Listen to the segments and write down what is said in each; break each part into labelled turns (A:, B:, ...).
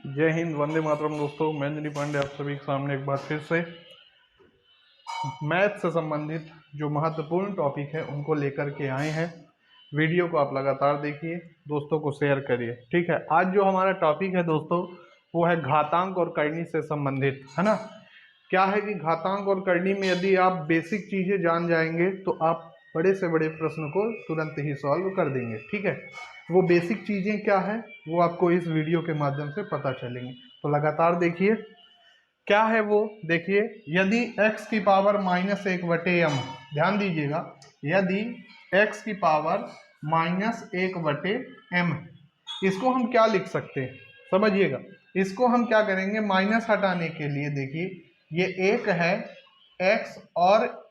A: जय हिंद, वंदे मातरम। दोस्तों, मैं अंजनी पांडे आप सभी के सामने एक बार फिर से मैथ से संबंधित जो महत्वपूर्ण टॉपिक है उनको लेकर के आए हैं। वीडियो को आप लगातार देखिए, दोस्तों को शेयर करिए। ठीक है, आज जो हमारा टॉपिक है दोस्तों वो है घातांक और करनी से संबंधित, है ना। क्या है कि घातांक और करनी में यदि आप बेसिक चीजें जान जाएंगे तो आप बड़े से बड़े प्रश्न को तुरंत ही सॉल्व कर देंगे। ठीक है, वो बेसिक चीजें क्या है वो आपको इस वीडियो के माध्यम से पता चलेंगी, तो लगातार देखिए। क्या है वो देखिए, यदि x की पावर -1/m, ध्यान दीजिएगा, यदि x की पावर -1/m, इसको हम क्या लिख सकते हैं समझिएगा। इसको हम क्या करेंगे, माइनस हटाने के लिए देखिए ये एक है x और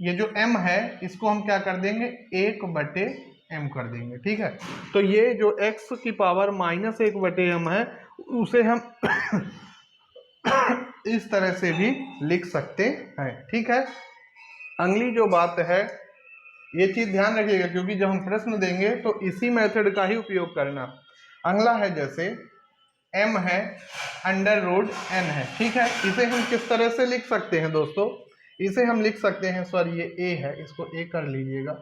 A: ये जो m है इसको हम क्या कर देंगे 1/m कर देंगे। ठीक है, तो ये जो x की पावर -1/m है उसे हम इस तरह से भी लिख सकते हैं। ठीक है, अगली जो बात है ये चीज ध्यान रखिएगा क्योंकि जब हम प्रश्न देंगे तो इसी मेथड का ही उपयोग करना। अगला है जैसे m है √n है। ठीक है, इसे हम किस तरह से लिख सकते हैं दोस्तों, इसे हम लिख सकते हैं, सॉरी ये a है, इसको a कर लीजिएगा,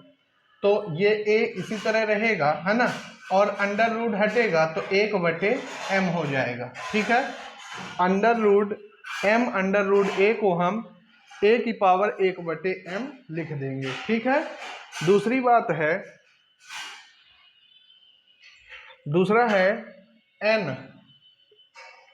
A: तो ये a इसी तरह रहेगा, है ना, और अंडर रूट हटेगा तो 1/m हो जाएगा। ठीक है, √m√a को हम a की पावर 1/m लिख देंगे। ठीक है, दूसरी बात है, दूसरा है n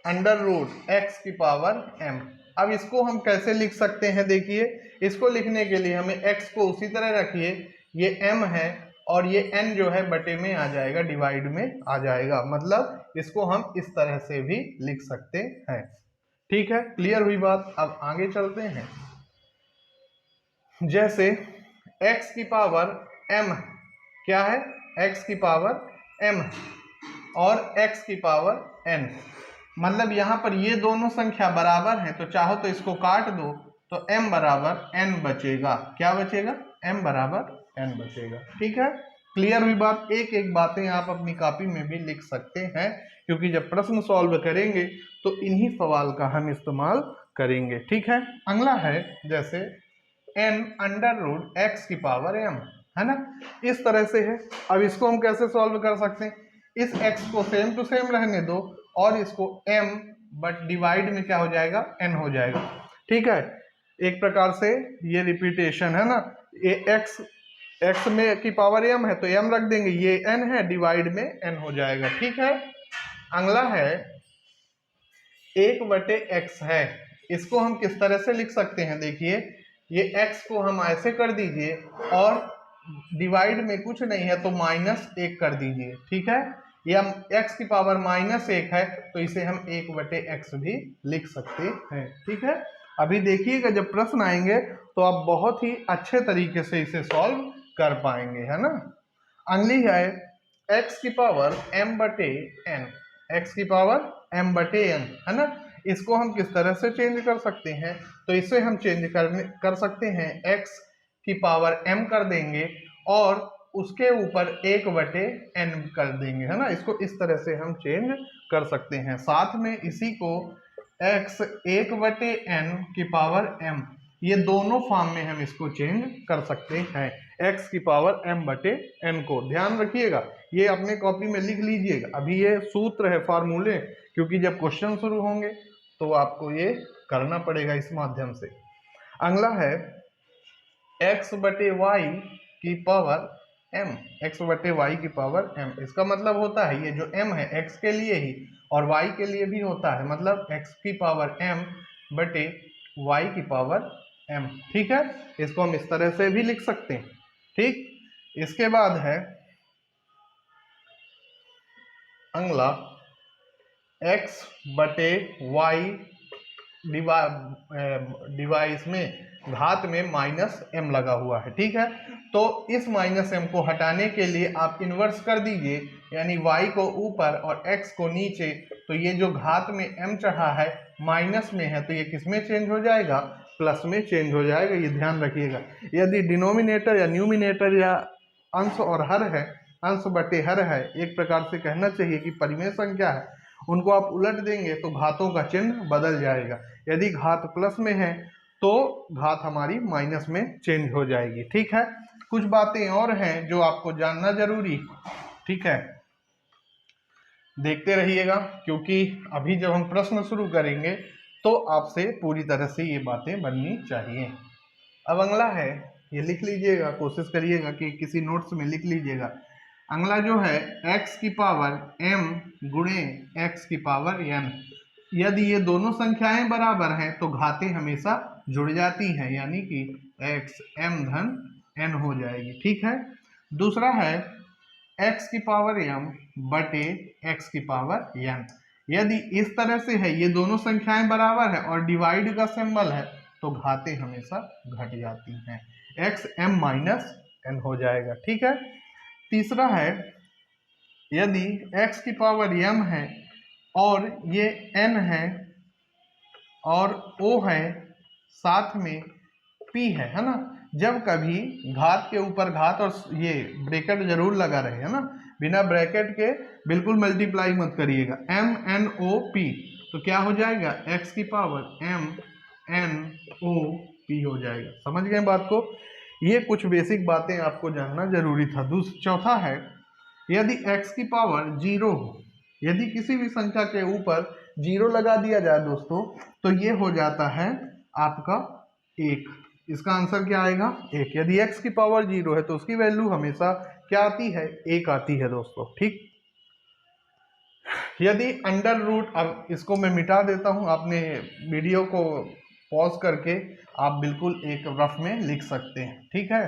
A: √x की पावर m। अब इसको हम कैसे लिख सकते हैं, देखिए इसको लिखने के लिए हमें x को उसी तरह रखिए, ये m है और ये n जो है बटे में आ जाएगा, डिवाइड में आ जाएगा, मतलब इसको हम इस तरह से भी लिख सकते हैं। ठीक है, क्लियर हुई बात। अब आगे चलते हैं, जैसे x की पावर m, क्या है x की पावर m और x की पावर n, मतलब यहाँ पर ये दोनों संख्या बराबर हैं तो चाहो तो इसको काट दो तो m बराबर n बचेगा। क्या बचेगा, m बराबर n बचेगा। ठीक है, क्लियर हुई बात। एक एक बातें आप अपनी कॉपी में भी लिख सकते हैं क्योंकि जब प्रश्न सॉल्व करेंगे तो इन्हीं सवाल का हम इस्तेमाल करेंगे। ठीक है, अगला है जैसे n √x की पावर m, है ना, इस तरह से है। अब इसको हम कैसे सॉल्व कर सकते हैं, इस x को सेम टू सेम रहने दो और इसको m बट डिवाइड में क्या हो जाएगा, n हो जाएगा। ठीक है, एक प्रकार से ये रिपीटेशन है ना, ये x में की पावर m है तो m रख देंगे, ये n है, डिवाइड में n हो जाएगा। ठीक है, अगला है 1/x है, इसको हम किस तरह से लिख सकते हैं, देखिए ये x को हम ऐसे कर दीजिए और डिवाइड में कुछ नहीं है तो -1 कर दीजिए। ठीक है, ये हम x की पावर -1 है तो इसे हम 1/x भी लिख सकते हैं। ठीक है, अभी देखिएगा जब प्रश्न आएंगे तो आप बहुत ही अच्छे तरीके से इसे सॉल्व कर पाएंगे, है ना। अगली है x की पावर m/n, x की पावर m/n, है ना, इसको हम किस तरह से चेंज कर सकते हैं, तो इसे हम चेंज कर सकते हैं, x की पावर m कर देंगे और उसके ऊपर 1/n कर देंगे, है ना, इसको इस तरह से हम चेंज कर सकते हैं। साथ में इसी को x 1/n की पावर m, ये दोनों फॉर्म में हम इसको चेंज कर सकते हैं, x की पावर m/n को। ध्यान रखिएगा, ये अपने कॉपी में लिख लीजिएगा, अभी ये सूत्र है, फार्मूले, क्योंकि जब क्वेश्चन शुरू होंगे तो आपको ये करना पड़ेगा इस माध्यम से। अगला है x/y की पावर m, x/y की पावर m, इसका मतलब होता है ये जो m है x के लिए ही और y के लिए भी होता है, मतलब x की पावर m बटे y की पावर m। ठीक है, इसको हम इस तरह से भी लिख सकते हैं। ठीक, इसके बाद है अगला x/y डिवाइस में घात में -m लगा हुआ है। ठीक है, तो इस -m को हटाने के लिए आप इन्वर्स कर दीजिए, यानी y को ऊपर और x को नीचे, तो ये जो घात में m चढ़ा है माइनस में है तो ये किस में चेंज हो जाएगा, प्लस में चेंज हो जाएगा। ये ध्यान रखिएगा, यदि डिनोमिनेटर या न्यूमिनेटर या अंश और हर है, अंश बटे हर है, एक प्रकार से कहना चाहिए कि परिमेय संख्या है, उनको आप उलट देंगे तो घातों का चिन्ह बदल जाएगा। यदि घात प्लस में है तो घात हमारी माइनस में चेंज हो जाएगी। ठीक है, कुछ बातें और हैं जो आपको जानना जरूरी, ठीक है, देखते रहिएगा, क्योंकि अभी जब हम प्रश्न शुरू करेंगे तो आपसे पूरी तरह से ये बातें बननी चाहिए। अब अगला है, ये लिख लीजिएगा, कोशिश करिएगा कि किसी नोट्स में लिख लीजिएगा। अगला जो है x की पावर m गुणे x की पावर n। यदि ये दोनों संख्याएं बराबर हैं तो घातें हमेशा जुड़ जाती हैं, यानी कि x m धन n हो जाएगी। ठीक है, दूसरा है x की पावर m बटे x की पावर n। यदि इस तरह से है, ये दोनों संख्याएं बराबर है और डिवाइड का सिंबल है, तो घातें हमेशा घट जाती हैं, x m माइनस n हो जाएगा। ठीक है, तीसरा है यदि x की पावर m है और ये n है और o है, साथ में p है ना, जब कभी घात के ऊपर घात और ये ब्रैकेट जरूर लगा रहे, है ना, बिना ब्रैकेट के बिल्कुल मल्टीप्लाई मत करिएगा, m n o p, तो क्या हो जाएगा x की power m n o p हो जाएगा। समझ गए बात को? ये कुछ बेसिक बातें आपको जानना जरूरी था। चौथा है यदि x की पावर 0 हो, यदि किसी भी संख्या के ऊपर 0 लगा दिया जाए दोस्तों, तो ये हो जाता है आपका 1। इसका आंसर क्या आएगा? 1। यदि x की पावर 0 है तो उसकी वैल्यू हमेशा क्या आती है? 1 आती है दोस्तों। ठीक, यदि अंडर रूट, अब इसको मैं मिटा देता हूं, आपने वीडियो को पॉज करके आप बिल्कुल एक रफ में लिख सकते हैं। ठीक है,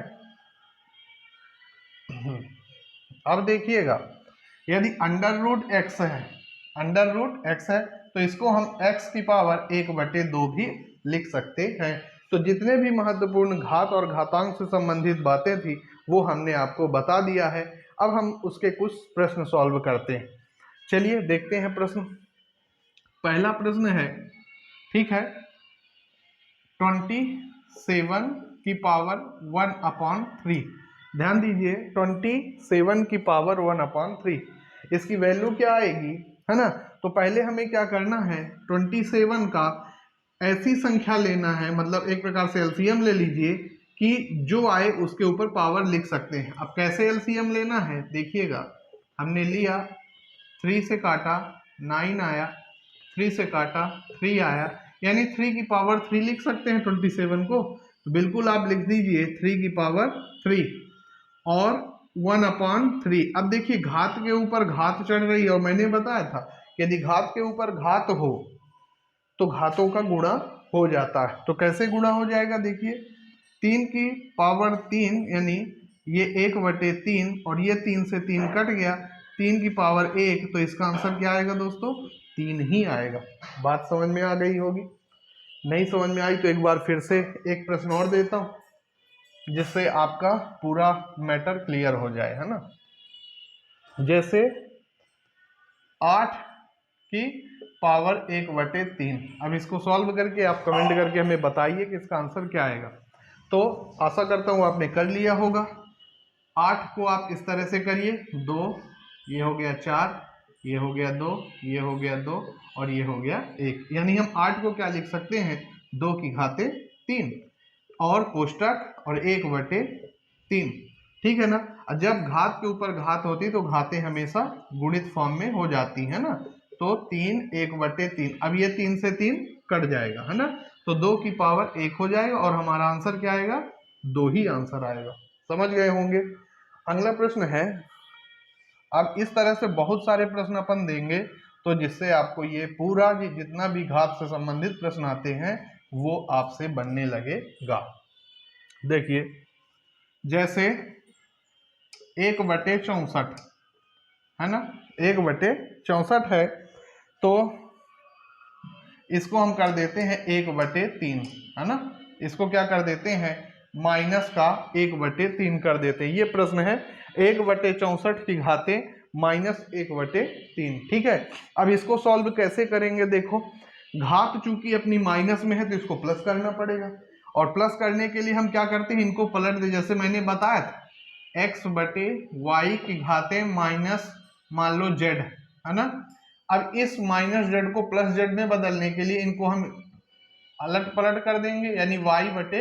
A: अब देखिएगा, यदि अंडर रूट एक्स है, अंडर रूट एक्स है, तो इसको हम x की पावर 1/2 भी लिख सकते हैं। तो जितने भी महत्वपूर्ण घात और घातांक से संबंधित बातें थी वो हमने आपको बता दिया है। अब हम उसके कुछ प्रश्न सॉल्व करते हैं। चलिए देखते हैं प्रश्न। पहला प्रश्न है, ठीक है, 27 की पावर 1/3। ध्यान दीजिए, 27 की पावर 1/3, इसकी वैल्यू क्या आएगी, है ना। तो पहले हमें क्या करना है, 27 का ऐसी संख्या लेना है, मतलब एक प्रकार से एलसीएम ले लीजिए कि जो आए उसके ऊपर पावर लिख सकते हैं। अब कैसे एलसीएम लेना है देखिएगा, हमने लिया 3 से काटा 9 आया, 3 से काटा 3 आया, यानी 3 की पावर 3 लिख सकते हैं 27 को। तो बिल्कुल आप लिख दीजिए 3 की पावर 3 और 1/3। अब देखिए घात के ऊपर घात चढ़ रही है और मैंने बताया था कि यदि घात के ऊपर घात हो तो घातों का गुणा हो जाता है। तो कैसे गुणा हो जाएगा देखिए, 3 की पावर 3 यानी ये 1/3 और ये 3 से 3 कट गया, 3 की पावर 1, तो इसका आंसर क्या आएगा दोस्तों? 3 ही आएगा। बात समझ में आ गई होगी। नहीं समझ में आई तो एक बार फिर से एक प्रश्न और देता हूं जिससे आपका पूरा मैटर क्लियर हो जाए, है ना। जैसे 8 की पावर 1/3। अब इसको सॉल्व करके आप कमेंट करके हमें बताइए कि इसका आंसर क्या आएगा। तो आशा करता हूं आपने कर लिया होगा। 8 को आप इस तरह से करिए, 2, ये हो गया 4, ये हो गया 2, ये हो गया 2 और ये हो गया 1। यानी हम 8 को क्या लिख सकते हैं, 2 की घाते 3 और कोष्टक और 1/3। ठीक है ना। जब घात के ऊपर घात होती तो घातें हमेशा गुणित फॉर्म में हो जाती है ना। तो 3 1/3, अब ये 3 से 3 कट जाएगा, है ना। तो 2 की पावर 1 हो जाएगा और हमारा आंसर क्या आएगा? 2 ही आंसर आएगा। समझ गए होंगे। अगला प्रश्न है, अब इस तरह से बहुत सारे प्रश्न अपन देंगे तो जिससे आपको ये पूरा जितना भी घात से संबंधित प्रश्न आते हैं वो आपसे बनने लगेगा। देखिए जैसे 1/64 है ना, 1/64 है, तो इसको हम कर देते हैं 1/3, है ना। इसको क्या कर देते हैं, माइनस का 1/3 कर देते हैं। ये प्रश्न है 1/64 की घातें -1/3। ठीक है, अब इसको सॉल्व कैसे करेंगे, देखो घात चूंकि अपनी माइनस में है तो इसको प्लस करना पड़ेगा, और प्लस करने के लिए हम क्या करते हैं, इनको पलट दे। जैसे मैंने बताया था x/y की घातें माइनस मान लो z, है ना, अब इस माइनस जेड को प्लस जेड में बदलने के लिए इनको हम अलट पलट कर देंगे, यानी y बटे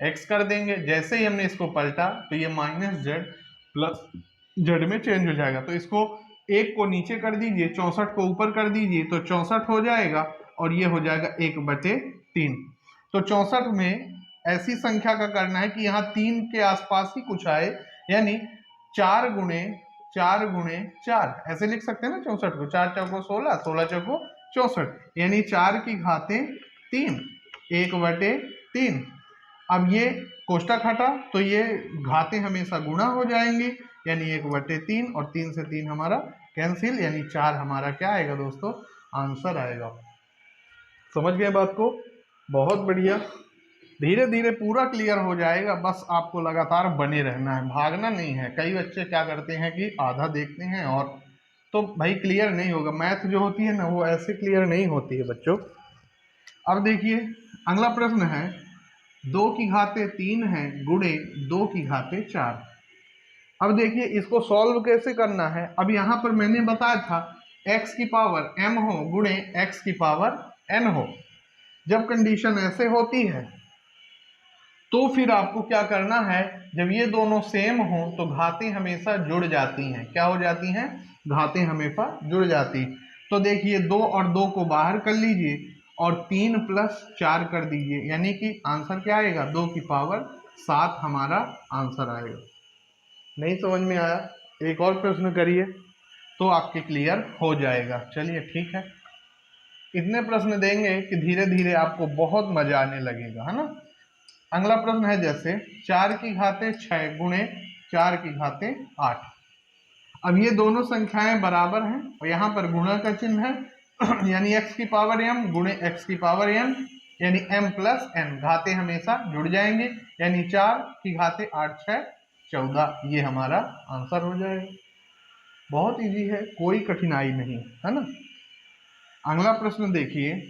A: x कर देंगे। जैसे ही हमने इसको पलटा तो ये माइनस जेड प्लस जेड में चेंज हो जाएगा। तो इसको एक को नीचे कर दीजिए, 64 को ऊपर कर दीजिए, तो 64 हो जाएगा और ये हो जाएगा 1/3। तो 64 में ऐसी संख्या का करना है कि यहाँ 3 के आसपास ही कुछ आए, यानी 4 गुणे 4 ऐसे लिख सकते हैं ना 64 को। 4 चौको 16, 16 चौको 64, यानी 4 की घातें 3, 1/3। अब ये कोष्टक हटा तो ये घातें हमेशा गुणा हो जाएंगी, यानी 1/3 और 3 से 3 हमारा कैंसिल, यानी 4 हमारा क्या आएगा दोस्तों, आंसर आएगा। समझ गए बात को? बहुत बढ़िया। धीरे धीरे पूरा क्लियर हो जाएगा, बस आपको लगातार बने रहना है, भागना नहीं है। कई बच्चे क्या करते हैं कि आधा देखते हैं और तो भाई क्लियर नहीं होगा। मैथ जो होती है ना वो ऐसे क्लियर नहीं होती है बच्चों। अब देखिए अगला प्रश्न है, 2 की घातें 3 है गुणे 2 की घातें 4। अब देखिए इसको सॉल्व कैसे करना है। अब यहाँ पर मैंने बताया था x की पावर m हो गुणे x की पावर n हो। जब कंडीशन ऐसे होती है तो फिर आपको क्या करना है, जब ये दोनों सेम हो तो घातें हमेशा जुड़ जाती हैं। क्या हो जाती हैं? घातें हमेशा जुड़ जाती। तो देखिए 2 और 2 को बाहर कर लीजिए और 3 + 4 कर दीजिए, यानी कि आंसर क्या आएगा, 2 की पावर 7 हमारा आंसर आएगा। नहीं समझ में आया? एक और प्रश्न करिए तो आपके क्लियर हो जाएगा। चलिए ठीक है, इतने प्रश्न देंगे कि धीरे धीरे आपको बहुत मजा आने लगेगा, है ना। अगला प्रश्न है जैसे 4 की घातें 6 गुणे 4 की घातें 8। अब ये दोनों संख्याएं बराबर हैं और यहाँ पर गुणा का चिन्ह है, यानी x की पावर m गुणे x की पावर n, यानी m + n। घातें हमेशा जुड़ जाएंगे, यानी 4 की घातें 8 6 14, ये हमारा आंसर हो जाएगा। बहुत इजी है, कोई कठिनाई नहीं है ना। अगला प्रश्न देखिए,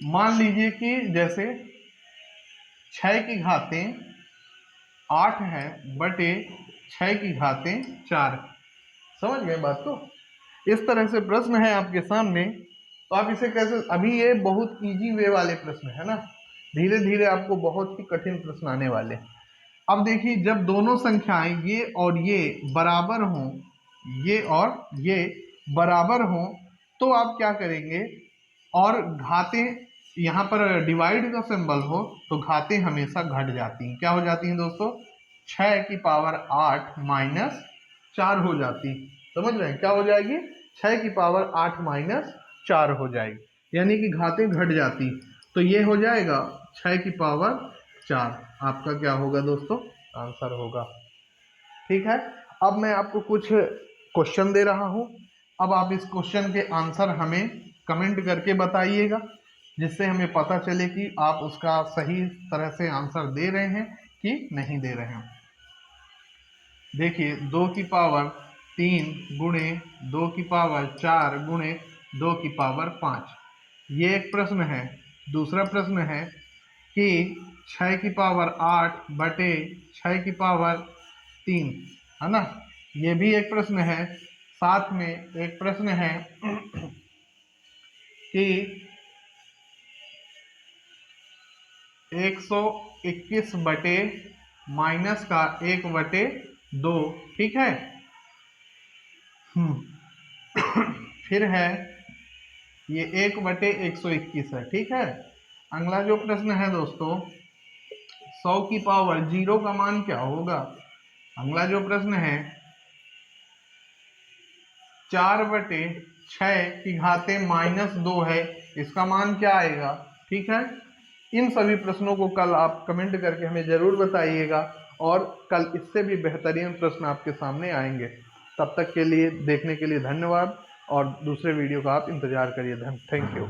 A: मान लीजिए कि जैसे 6 की घातें 8 है बटे 6 की घातें 4। समझ गए बात को? इस तरह से प्रश्न है आपके सामने, तो आप इसे कैसे, अभी ये बहुत इजी वे वाले प्रश्न है ना, धीरे धीरे आपको बहुत ही कठिन प्रश्न आने वाले। अब देखिए जब दोनों संख्याएं ये और ये बराबर हों, ये और ये बराबर हों, तो आप क्या करेंगे, और घातें यहाँ पर डिवाइड का सिंबल हो तो घातें हमेशा घट जाती हैं। क्या हो जाती हैं दोस्तों? 6 की पावर 8 - 4 हो जाती। समझ रहे हैं? क्या हो जाएगी? 6 की पावर 8 - 4 हो जाएगी, यानी कि घातें घट जाती। तो ये हो जाएगा 6 की पावर 4। आपका क्या होगा दोस्तों? आंसर होगा। ठीक है, अब मैं आपको कुछ क्वेश्चन दे रहा हूं। अब आप इस क्वेश्चन के आंसर हमें कमेंट करके बताइएगा, जिससे हमें पता चले कि आप उसका सही तरह से आंसर दे रहे हैं कि नहीं दे रहे हैं। देखिए 2 की पावर 3 गुणे 2 की पावर 4 गुणे 2 की पावर 5, ये एक प्रश्न है। दूसरा प्रश्न है कि 6 की पावर 8 बटे 6 की पावर 3, है ना, ये भी एक प्रश्न है। साथ में एक प्रश्न है कि 121 बटे माइनस का 1/2, ठीक है। फिर है ये 1/121 है, ठीक है। अगला जो प्रश्न है दोस्तों, 100 की पावर 0 का मान क्या होगा। अगला जो प्रश्न है 4/6 की घातें -2 है, इसका मान क्या आएगा, ठीक है। इन सभी प्रश्नों को कल आप कमेंट करके हमें जरूर बताइएगा और कल इससे भी बेहतरीन प्रश्न आपके सामने आएंगे। तब तक के लिए देखने के लिए धन्यवाद और दूसरे वीडियो का आप इंतजार करिए। Thank you.